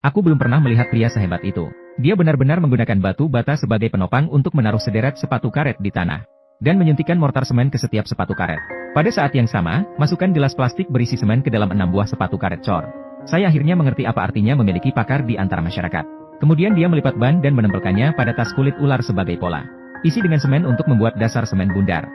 Aku belum pernah melihat pria sehebat itu. Dia benar-benar menggunakan batu bata sebagai penopang untuk menaruh sederet sepatu karet di tanah. Dan menyuntikkan mortar semen ke setiap sepatu karet. Pada saat yang sama, masukkan gelas plastik berisi semen ke dalam 6 buah sepatu karet cor. Saya akhirnya mengerti apa artinya memiliki pakar di antara masyarakat. Kemudian dia melipat ban dan menempelkannya pada tas kulit ular sebagai pola. Isi dengan semen untuk membuat dasar semen bundar.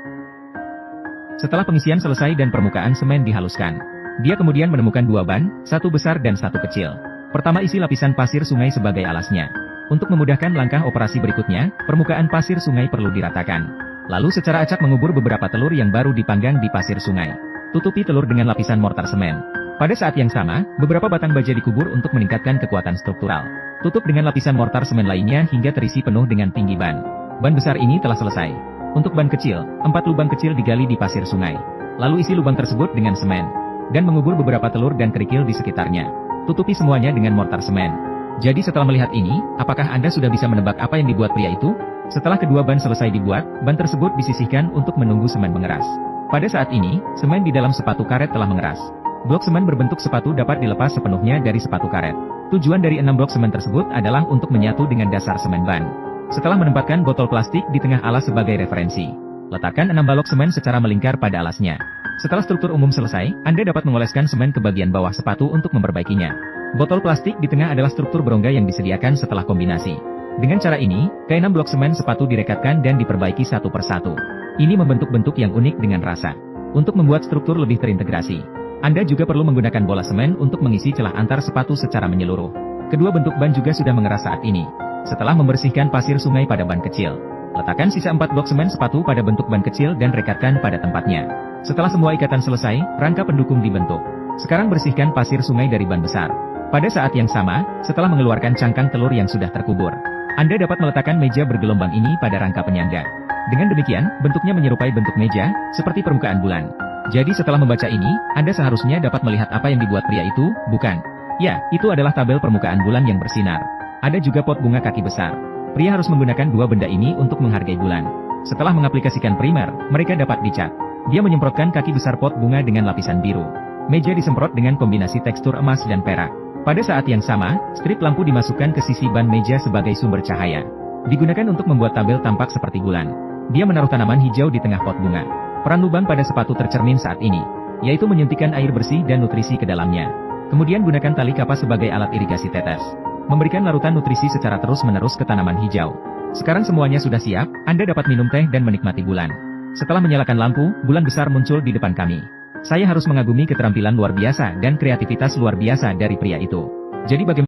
Setelah pengisian selesai dan permukaan semen dihaluskan, dia kemudian menemukan 2 ban, satu besar dan satu kecil. Pertama, isi lapisan pasir sungai sebagai alasnya. Untuk memudahkan langkah operasi berikutnya, permukaan pasir sungai perlu diratakan. Lalu secara acak mengubur beberapa telur yang baru dipanggang di pasir sungai. Tutupi telur dengan lapisan mortar semen. Pada saat yang sama, beberapa batang baja dikubur untuk meningkatkan kekuatan struktural. Tutup dengan lapisan mortar semen lainnya hingga terisi penuh dengan tinggi ban. Ban besar ini telah selesai. Untuk ban kecil, 4 lubang kecil digali di pasir sungai. Lalu isi lubang tersebut dengan semen. Dan mengubur beberapa telur dan kerikil di sekitarnya. Tutupi semuanya dengan mortar semen. Jadi setelah melihat ini, apakah Anda sudah bisa menebak apa yang dibuat pria itu? Setelah kedua ban selesai dibuat, ban tersebut disisihkan untuk menunggu semen mengeras. Pada saat ini, semen di dalam sepatu karet telah mengeras. Blok semen berbentuk sepatu dapat dilepas sepenuhnya dari sepatu karet. Tujuan dari 6 blok semen tersebut adalah untuk menyatu dengan dasar semen ban. Setelah menempatkan botol plastik di tengah alas sebagai referensi, letakkan 6 balok semen secara melingkar pada alasnya. Setelah struktur umum selesai, Anda dapat mengoleskan semen ke bagian bawah sepatu untuk memperbaikinya. Botol plastik di tengah adalah struktur berongga yang disediakan setelah kombinasi. Dengan cara ini, ke-6 blok semen sepatu direkatkan dan diperbaiki satu persatu. Ini membentuk bentuk yang unik dengan rasa. Untuk membuat struktur lebih terintegrasi, Anda juga perlu menggunakan bola semen untuk mengisi celah antar sepatu secara menyeluruh. Kedua bentuk ban juga sudah mengeras saat ini. Setelah membersihkan pasir sungai pada ban kecil, letakkan sisa 4 blok semen sepatu pada bentuk ban kecil dan rekatkan pada tempatnya. Setelah semua ikatan selesai, rangka pendukung dibentuk. Sekarang bersihkan pasir sungai dari ban besar. Pada saat yang sama, setelah mengeluarkan cangkang telur yang sudah terkubur, Anda dapat meletakkan meja bergelombang ini pada rangka penyangga. Dengan demikian, bentuknya menyerupai bentuk meja, seperti permukaan bulan. Jadi setelah membaca ini, Anda seharusnya dapat melihat apa yang dibuat pria itu, bukan? Ya, itu adalah tabel permukaan bulan yang bersinar. Ada juga pot bunga kaki besar. Pria harus menggunakan 2 benda ini untuk menghargai bulan. Setelah mengaplikasikan primer, mereka dapat dicat. Dia menyemprotkan kaki besar pot bunga dengan lapisan biru. Meja disemprot dengan kombinasi tekstur emas dan perak. Pada saat yang sama, strip lampu dimasukkan ke sisi ban meja sebagai sumber cahaya. Digunakan untuk membuat tabel tampak seperti bulan. Dia menaruh tanaman hijau di tengah pot bunga. Peran lubang pada sepatu tercermin saat ini, yaitu menyuntikkan air bersih dan nutrisi ke dalamnya. Kemudian gunakan tali kapas sebagai alat irigasi tetes. Memberikan larutan nutrisi secara terus-menerus ke tanaman hijau. Sekarang semuanya sudah siap, Anda dapat minum teh dan menikmati bulan. Setelah menyalakan lampu, bulan besar muncul di depan kami. Saya harus mengagumi keterampilan luar biasa dan kreativitas luar biasa dari pria itu. Jadi bagaimana?